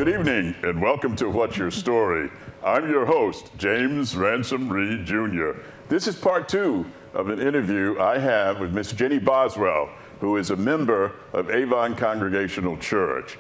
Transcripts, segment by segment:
good evening, and welcome to What's Your Story? I'm your host, James Ransom Reed Jr. This is part 2 of an interview I have with Miss Jennie Boswell, who is a member of Avon Congregational Church.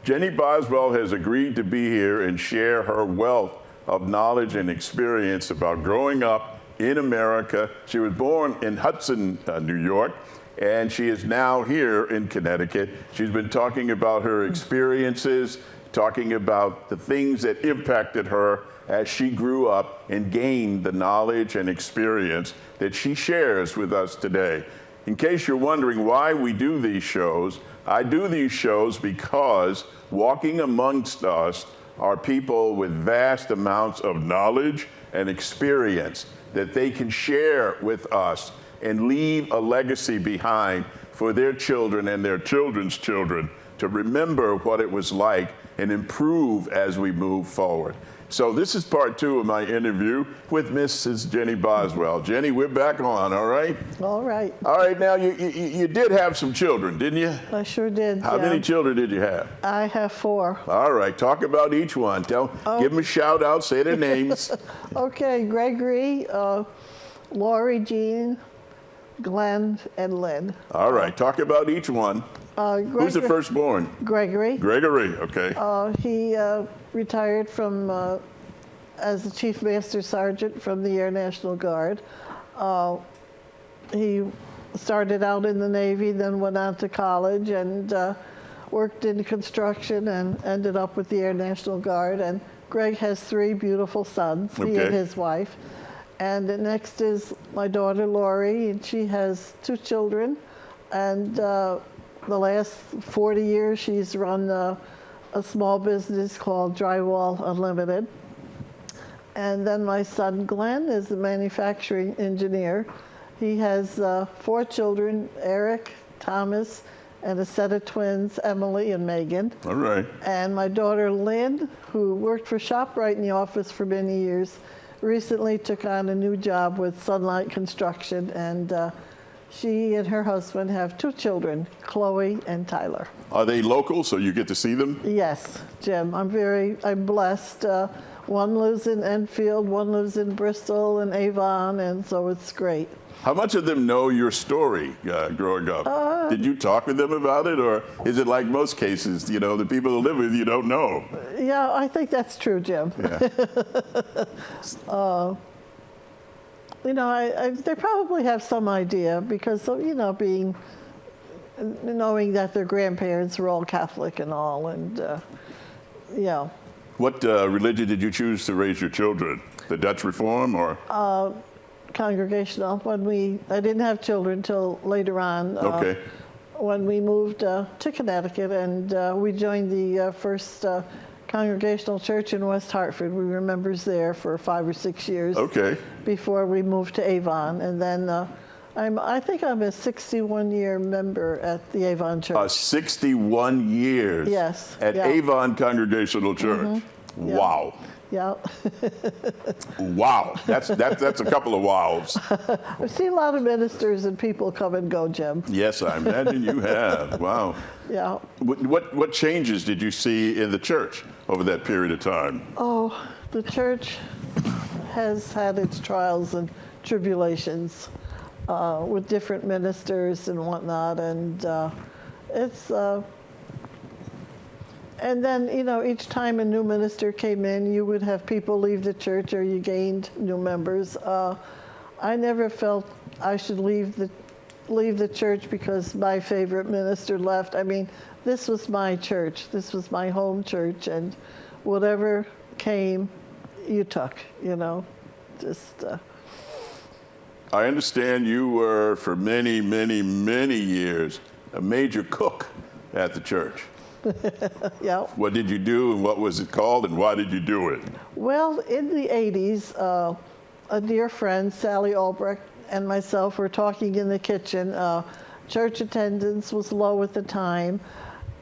Jennie Boswell has agreed to be here and share her wealth of knowledge and experience about growing up in America. She was born in Hudson, New York, and she is now here in Connecticut. She's been talking about her experiences, talking about the things that impacted her as she grew up and gained the knowledge and experience that she shares with us today. In case you're wondering why we do these shows, I do these shows because walking amongst us are people with vast amounts of knowledge and experience that they can share with us and leave a legacy behind for their children and their children's children to remember what it was like and improve as we move forward. So this is part 2 of my interview with Mrs. Jennie Boswell. Jennie, we're back on, all right? All right. All right, now you did have some children, didn't you? I sure did. How many children did you have? I have 4. All right, talk about each one. Give them a shout out, say their names. Okay, Gregory, Lori Jean, Glenn, and Lynn. All right, talk about each one. Who's the firstborn? Gregory. Gregory, okay. He retired from as the Chief Master Sergeant from the Air National Guard. He started out in the Navy, then went on to college and worked in construction and ended up with the Air National Guard. And Greg has 3 beautiful sons, he and his wife. And the next is my daughter, Lori, and she has 2 children. And the last 40 years, she's run a small business called Drywall Unlimited. And then my son, Glenn, is a manufacturing engineer. He has 4 children, Eric, Thomas, and a set of twins, Emily and Megan. All right. And my daughter, Lynn, who worked for ShopRite in the office for many years, recently took on a new job with Sunlight Construction, and she and her husband have 2 children, Chloe and Tyler. Are they local, so you get to see them? Yes, Jim. I'm blessed. One lives in Enfield, one lives in Bristol and Avon, and so it's great. How much of them know your story growing up? Did you talk with them about it, or is it like most cases, the people who live with you don't know? Yeah, I think that's true, Jim. Yeah. They probably have some idea because, knowing that their grandparents were all Catholic and all, and yeah. What religion did you choose to raise your children? The Dutch Reform, or? Congregational. I didn't have children till later on. Okay. When we moved to Connecticut, and we joined the first Congregational Church in West Hartford. We were members there for 5 or 6 years. Okay. Before we moved to Avon, and then I think I'm a 61-year member at the Avon Church. 61 years. Yes. At Avon Congregational Church. Mm-hmm. Yeah. Wow. Yeah. Wow. That's a couple of wows. I've seen a lot of ministers and people come and go, Jim. Yes, I imagine you have. Wow. Yeah. What changes did you see in the church over that period of time? Oh, the church has had its trials and tribulations with different ministers and whatnot, and it's. And then, each time a new minister came in, you would have people leave the church or you gained new members. I never felt I should leave the church because my favorite minister left. I mean, this was my church. This was my home church, and whatever came, you took, just. I understand you were, for many, many, many years, a major cook at the church. Yeah. What did you do, and what was it called, and why did you do it? Well, in the 80s, a dear friend, Sally Albrecht, and myself were talking in the kitchen. Church attendance was low at the time,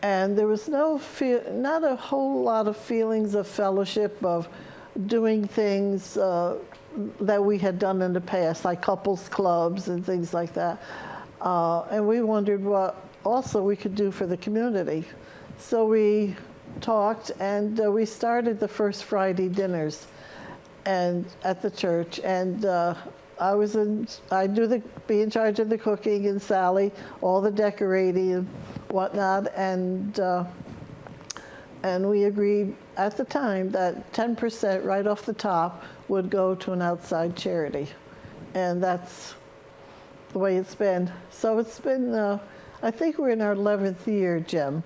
and there was not a whole lot of feelings of fellowship, of doing things that we had done in the past, like couples clubs and things like that. And we wondered what also we could do for the community. So we talked, and we started the first Friday dinners and at the church. And I be in charge of the cooking, and Sally, all the decorating and whatnot. And we agreed at the time that 10% right off the top would go to an outside charity. And that's the way it's been. So it's been, I think we're in our 11th year, Jim.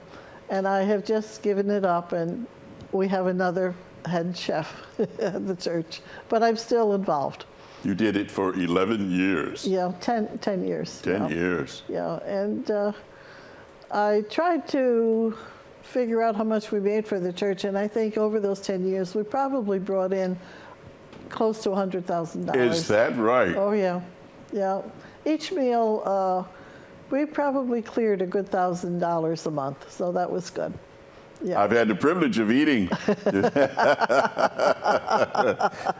And I have just given it up, and we have another head chef at the church. But I'm still involved. You did it for 11 years. Yeah, 10 years. 10 years. Yeah, and I tried to figure out how much we made for the church, and I think over those 10 years, we probably brought in close to $100,000. Is that right? Oh, yeah. Yeah. Each meal, we probably cleared a good $1,000 a month, so that was good. Yeah. I've had the privilege of eating.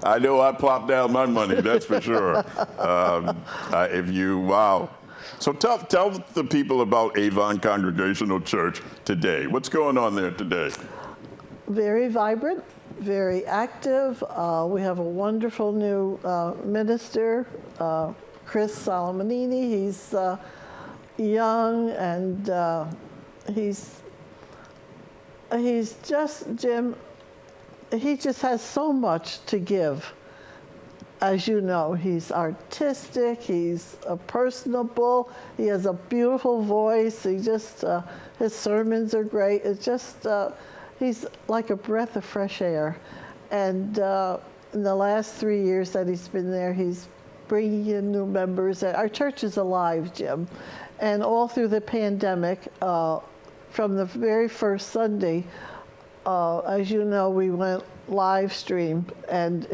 I know I plopped down my money, that's for sure. Wow. So tell the people about Avon Congregational Church today. What's going on there today? Very vibrant, very active. We have a wonderful new minister, Chris Solomonini. He's young, and he's just, Jim, he just has so much to give. As you know, he's artistic, he's personable, he has a beautiful voice, his sermons are great. It's just, he's like a breath of fresh air. And in the last 3 years that he's been there, he's bringing in new members. Our church is alive, Jim. And all through the pandemic, from the very first Sunday, as you know, we went live stream, and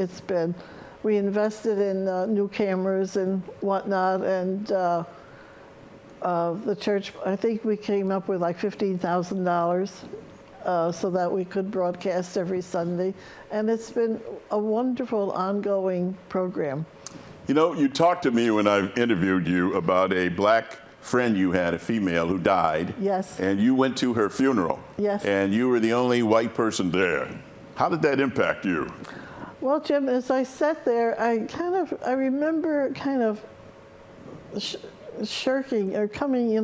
we invested in new cameras and whatnot, and the church, I think we came up with like $15,000 so that we could broadcast every Sunday, and it's been a wonderful ongoing program. You know, you talked to me when I interviewed you about a black friend you had, a female who died. Yes. And you went to her funeral. Yes. And you were the only white person there. How did that impact you? Well, Jim, as I sat there, I remember kind of shirking or coming,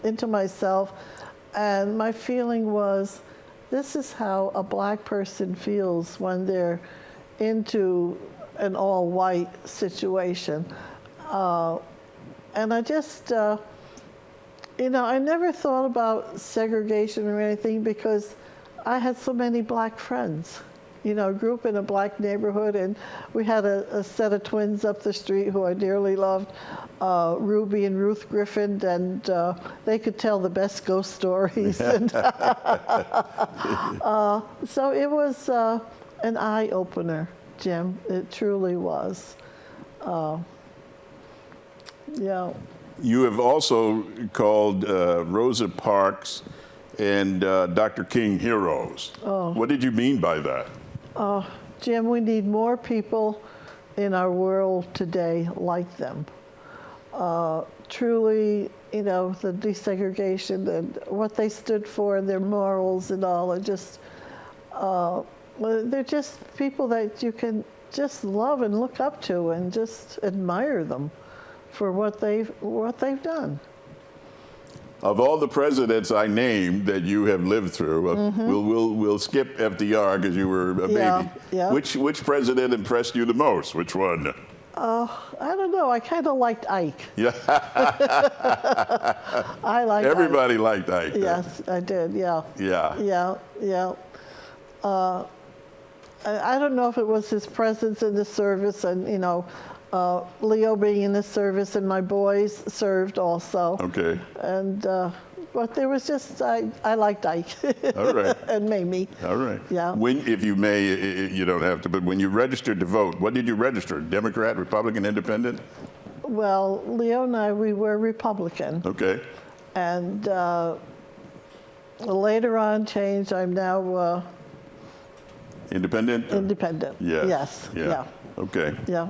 into myself, and my feeling was, this is how a black person feels when they're into an all-white situation. And I just, I never thought about segregation or anything because I had so many black friends. Grew up in a black neighborhood, and we had a set of twins up the street who I dearly loved, Ruby and Ruth Griffin, and they could tell the best ghost stories. And so it was an eye-opener, Jim. It truly was. Yeah. You have also called Rosa Parks and Dr. King heroes. Oh. What did you mean by that? Jim, we need more people in our world today like them. Truly, the desegregation and what they stood for and their morals and all, they're just people that you can just love and look up to and just admire them for what they've done. Of all the presidents I named that you have lived through, we'll skip FDR because you were a baby. Yeah. Which president impressed you the most? Which one? I don't know. I kind of liked Ike. Yeah. Everybody liked Ike. Yes, I did. Yeah. Yeah. Yeah. I don't know if it was his presence in the service, and Leo being in the service, and my boys served also. Okay. And but there was just I liked Ike. All right. And Mamie. All right. Yeah. If you may, you don't have to, but when you registered to vote, what did you register? Democrat, Republican, Independent? Well, Leo and I, we were Republican. Okay. And later on changed. I'm now Independent? Independent. Yes. Yes. Yeah. Okay. Yeah.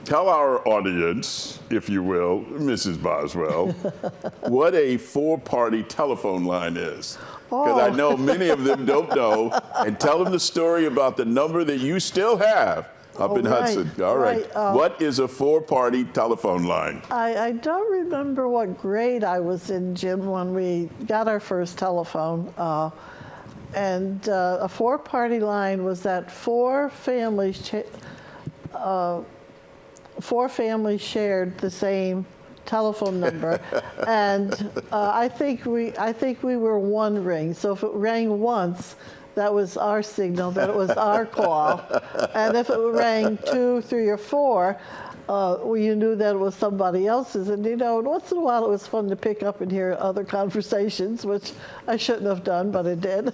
tell our audience, if you will, Mrs. Boswell, what a four-party telephone line is. Because I know many of them don't know. And tell them the story about the number that you still have up in Hudson. All right. What is a four-party telephone line? I don't remember what grade I was in, Jim, when we got our first telephone. And a four-party line was that four families shared the same telephone number, and I think we were one ring. So if it rang once, that was our signal, that it was our call, and if it rang 2, 3, or 4, you knew that it was somebody else's. And once in a while it was fun to pick up and hear other conversations, which I shouldn't have done, but I did.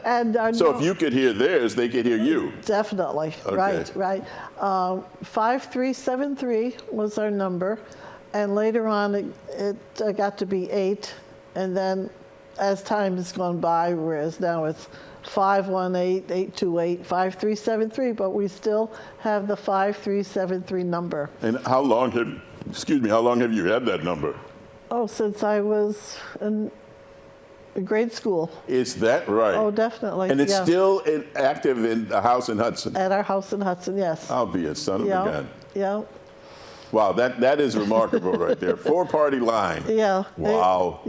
And so if you could hear theirs, they could hear you. Definitely. Okay. Right. 5373 was our number, and later on it got to be 8, and then as time has gone by, whereas now it's 518-828-5373, but we still have the 5373 number. And how long have you had that number? Oh, since I was in grade school. Is that right? Oh, definitely. And it's still active in the house in Hudson? At our house in Hudson, yes. I'll be a son of a gun. Yeah. Wow, that is remarkable right there. Four-party line. Yeah. Wow.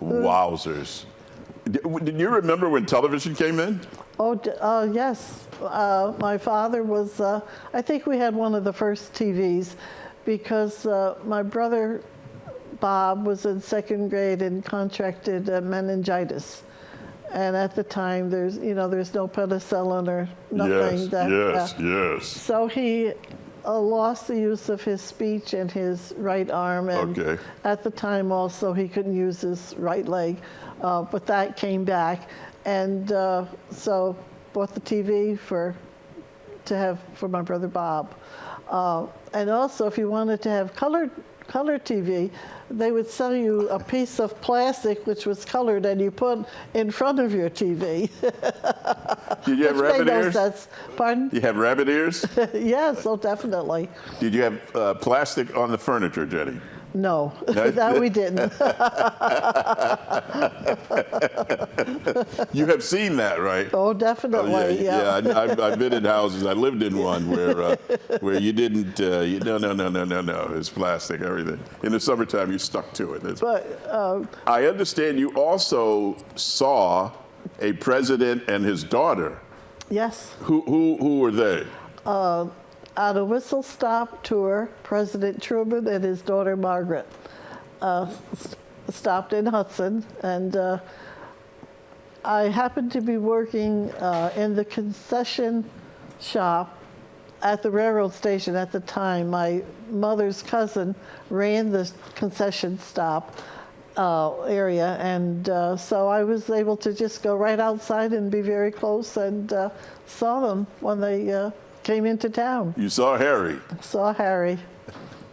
Wowzers. Did you remember when television came in? Oh, yes. My father was, I think we had one of the first TVs because my brother Bob was in second grade and contracted meningitis. And at the time, there's no penicillin or nothing. Yes. So he lost the use of his speech and his right arm. And at the time also, he couldn't use his right leg. But that came back, and so bought the TV for my brother Bob. And also, if you wanted to have color TV, they would sell you a piece of plastic which was colored, and you put in front of your TV. Did you have rabbit ears? No sense. Pardon? You have rabbit ears? Yes, oh, definitely. Did you have plastic on the furniture, Jenny? No, that we didn't. You have seen that, right? Oh, definitely. Oh, yeah. I've been in houses. I lived in one where you didn't. No. It's plastic, everything. In the summertime, you stuck to it. I understand you also saw a president and his daughter. Yes. Who were they? On a whistle-stop tour, President Truman and his daughter Margaret stopped in Hudson, and I happened to be working in the concession shop at the railroad station at the time. My mother's cousin ran the concession stop area, and so I was able to just go right outside and be very close, and saw them when they came into town. You saw Harry. Saw Harry.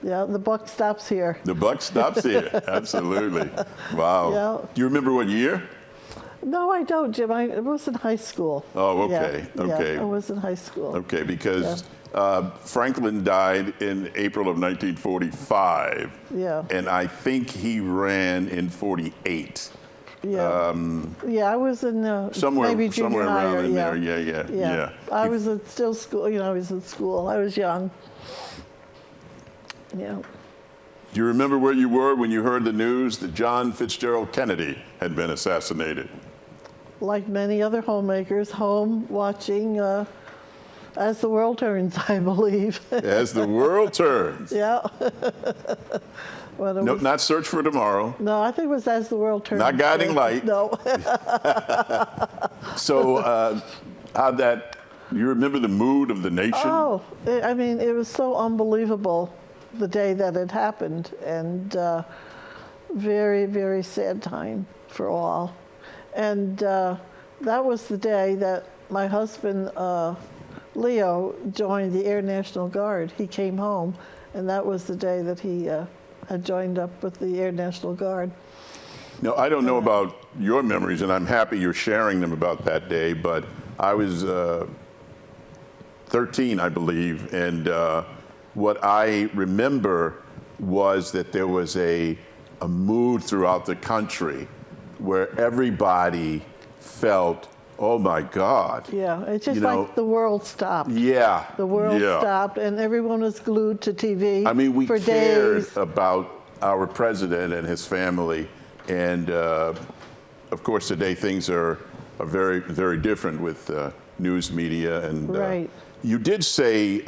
Yeah, the buck stops here. The buck stops here. Absolutely. Wow. Yeah. Do you remember what year? No, I don't, Jim. I was in high school. Oh, okay. Yeah, I was in high school. Okay, because Franklin died in April of 1945. Yeah. And I think he ran in 48. Yeah. I was in maybe junior high around in there. Yeah. I was in school. I was in school. I was young. Yeah. Do you remember where you were when you heard the news that John Fitzgerald Kennedy had been assassinated? Like many other homemakers, home watching As the World Turns, I believe. As the World Turns. Yeah. No, not Search for Tomorrow. No, I think it was As the World Turns. Not Guiding Light. No. So you remember the mood of the nation? Oh, I mean, it was so unbelievable the day that it happened, and very, very sad time for all. And that was the day that my husband, Leo, joined the Air National Guard. He came home, and that was the day that he had joined up with the Air National Guard. Now, I don't know about your memories, and I'm happy you're sharing them about that day, but I was 13, I believe, and what I remember was that there was a mood throughout the country where everybody felt, oh my God. Yeah, it's just You know, like the world stopped. Yeah. The world yeah. stopped, and everyone was glued to TV I mean, we for cared days. about our president and his family. And of course, today things are very, very different with news media. And Right. you did say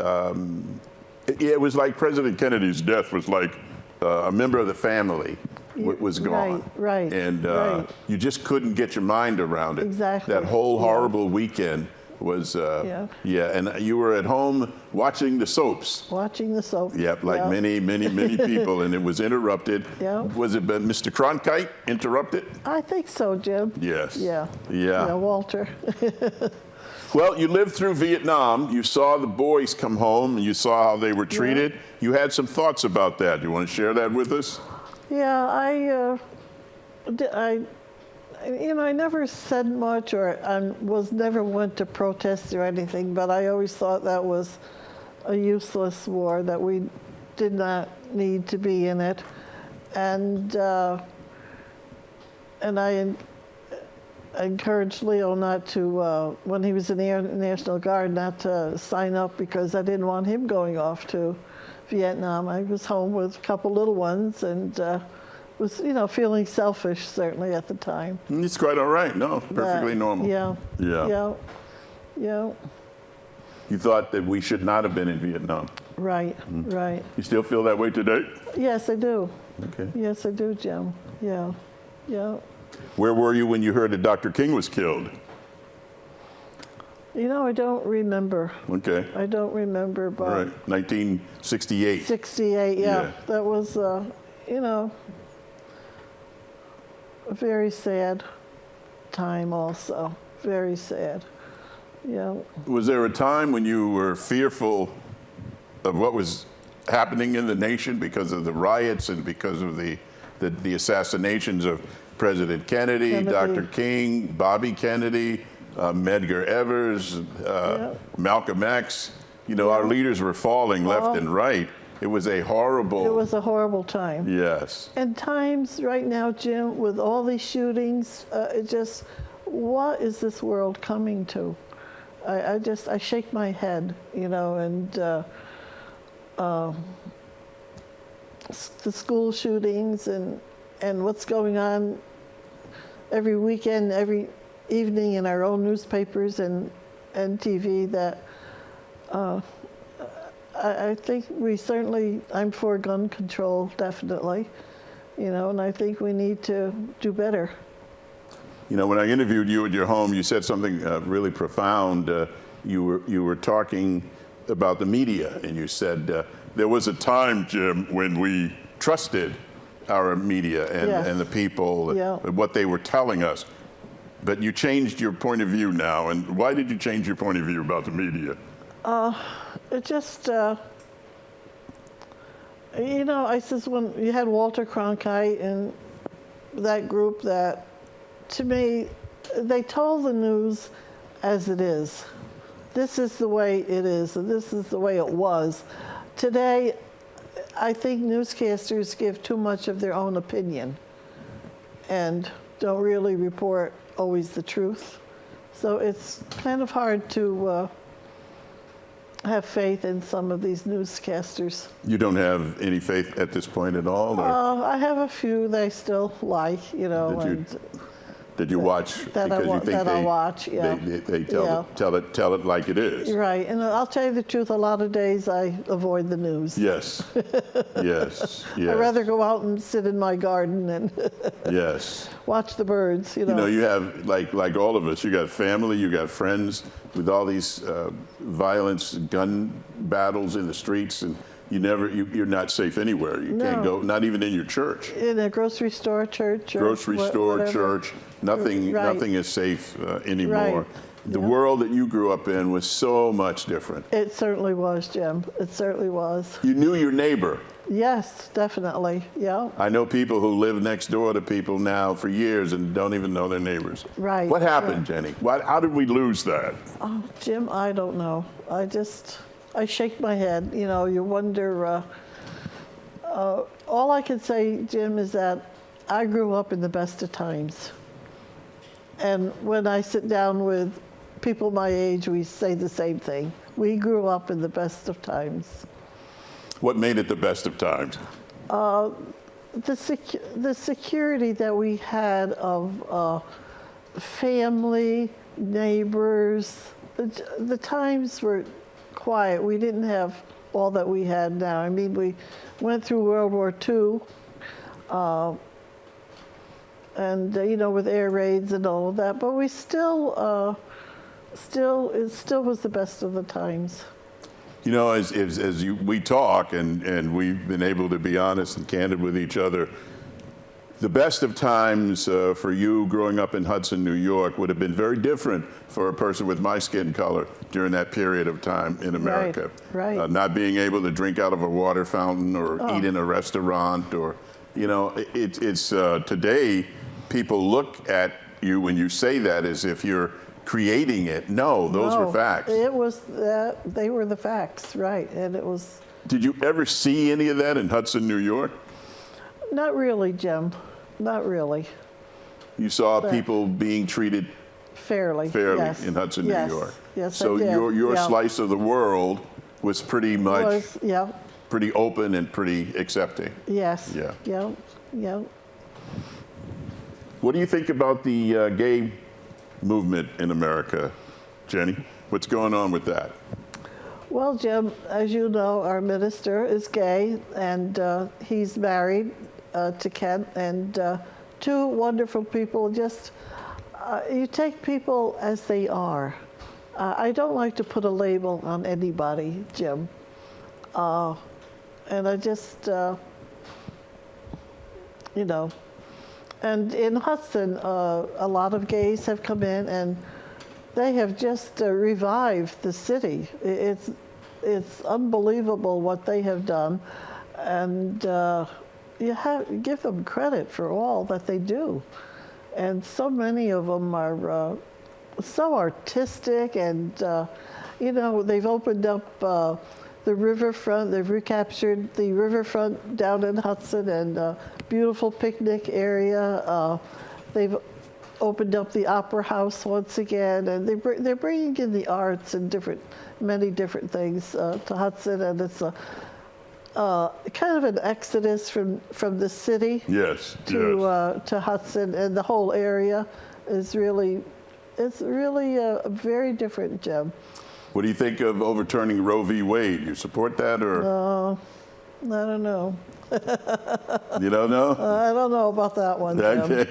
it was like President Kennedy's death was like a member of the family was gone. Right, And right. you just couldn't get your mind around it. Exactly. That whole Yeah. horrible weekend was, Yeah. and you were at home watching the soaps. Watching the soap. Yep, like Yeah. many people, and it was interrupted. Yeah. Was it Mr. Cronkite interrupted? I think so, Jim. Yes. Yeah. Yeah. Yeah, Walter. Well, you lived through Vietnam. You saw the boys come home, and you saw how they were treated. You had some thoughts about that. You want to share that with us? Yeah, I never said much, or I was never went to protest or anything, but I always thought that was a useless war, that we did not need to be in it. And I encouraged Leo not to, when he was in the Air National Guard, not to sign up because I didn't want him going off to Vietnam. I was home with a couple little ones and was, feeling selfish certainly at the time. It's quite all right. No, perfectly normal. Yeah. Yeah. Yeah. Yeah. You thought that we should not have been in Vietnam. Right. Right. You still feel that way today? Yes, I do. Okay. Yes, I do, Jim. Yeah. Yeah. Where were you when you heard that Dr. King was killed? I don't remember. Okay. I don't remember, but All right. 1968. 68, yeah. Yeah. That was, a very sad time also. Very sad. Yeah. Was there a time when you were fearful of what was happening in the nation because of the riots and because of the assassinations of President Kennedy, Dr. King, Bobby Kennedy, Medgar Evers, Malcolm X? Our leaders were falling left and right. It was a horrible... It was a horrible time. Yes. And times right now, Jim, with all these shootings, what is this world coming to? I shake my head, and the school shootings and what's going on every weekend, every evening in our own newspapers and TV, that I think I'm for gun control, definitely, and I think we need to do better. When I interviewed you at your home, you said something really profound. You were talking about the media, and you said there was a time, Jim, when we trusted our media and the people, and what they were telling us. But you changed your point of view now. And why did you change your point of view about the media? It just, I says when you had Walter Cronkite and that group, that to me, they told the news as it is. This is the way it is, and this is the way it was. Today, I think newscasters give too much of their own opinion and don't really report always the truth. So it's kind of hard to have faith in some of these newscasters. You don't have any faith at this point at all? Or I have a few that I still like, did you watch? That I watch, yeah. They tell it like it is. Right, and I'll tell you the truth, a lot of days I avoid the news. Yes, yes, yes. I'd rather go out and sit in my garden and yes. watch the birds, You have, like all of us, you got family, you got friends with all these violence, gun battles in the streets, and you're not safe anywhere. You can't go, not even in your church. In a grocery store, church. Grocery store, whatever. Church, nothing is safe anymore. Right. The world that you grew up in was so much different. It certainly was, Jim. It certainly was. You knew your neighbor. Yes, definitely, yeah. I know people who live next door to people now for years and don't even know their neighbors. Right. What happened, Jenny? How did we lose that? Oh, Jim, I don't know. I shake my head. You know, you wonder. All I can say, Jim, is that I grew up in the best of times. And when I sit down with people my age, we say the same thing. We grew up in the best of times. What made it the best of times? The security that we had of family, neighbors. The times were quiet. We didn't have all that we had now. I mean, we went through World War II, and you know, with air raids and all of that. But we it still was the best of the times. You know, we talk and we've been able to be honest and candid with each other, the best of times for you growing up in Hudson, New York would have been very different for a person with my skin color during that period of time in America. Right. Not being able to drink out of a water fountain or eat in a restaurant, or, you know, it's today people look at you when you say that as if you're creating it. No, those were facts. It was they were the facts, right? And it was. Did you ever see any of that in Hudson, New York? Not really, Jim. Not really. You saw people being treated fairly yes. in Hudson, yes. New York. Yes, so I did. your slice of the world was pretty much pretty open and pretty accepting. Yes. Yeah. Yeah. What do you think about the gay movement in America, Jenny? What's going on with that? Well, Jim, as you know, our minister is gay, and he's married to Ken, and two wonderful people. Just you take people as they are. I don't like to put a label on anybody, Jim. And I just, you know, and in Hudson, a lot of gays have come in, and they have just revived the city. It's unbelievable what they have done, and you give them credit for all that they do. And so many of them are so artistic, and you know, they've opened up the riverfront. They've recaptured the riverfront down in Hudson, and beautiful picnic area. They've opened up the Opera House once again, and they're bringing in the arts and many different things to Hudson, and it's a kind of an exodus from the city to Hudson, and the whole area is really a very different, Jim. What do you think of overturning Roe v. Wade? You support that, or? I don't know. You don't know? I don't know about that one, Jim. Okay.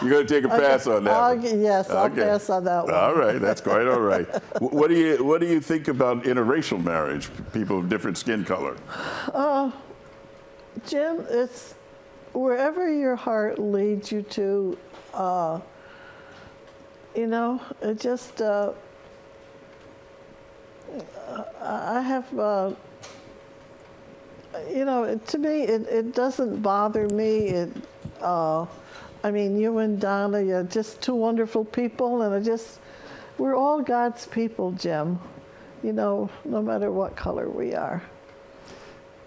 You're going to take a pass on that one? Yes, I'll pass on that one. All right, that's quite all right. What do you think about interracial marriage, people of different skin color? Jim, it's wherever your heart leads you to. You know, it just, I have, you know, to me, it doesn't bother me. I mean, you and Donna, you're just two wonderful people, and we're all God's people, Jim, you know, no matter what color we are.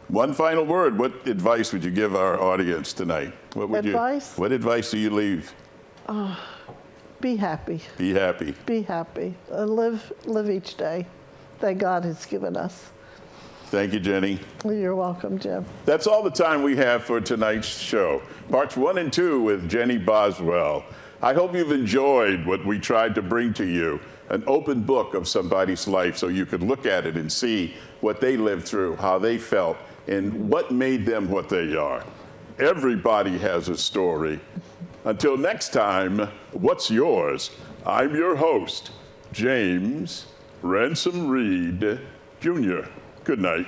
One final word. What advice would you give our audience tonight? What advice do you leave? Be happy. Be happy. Be happy. And live each day that God has given us. Thank you, Jenny. You're welcome, Jim. That's all the time we have for tonight's show. Parts 1 and 2 with Jennie Boswell. I hope you've enjoyed what we tried to bring to you, an open book of somebody's life so you could look at it and see what they lived through, how they felt, and what made them what they are. Everybody has a story. Until next time, what's yours? I'm your host, James Ransom Reed, Jr. Good night.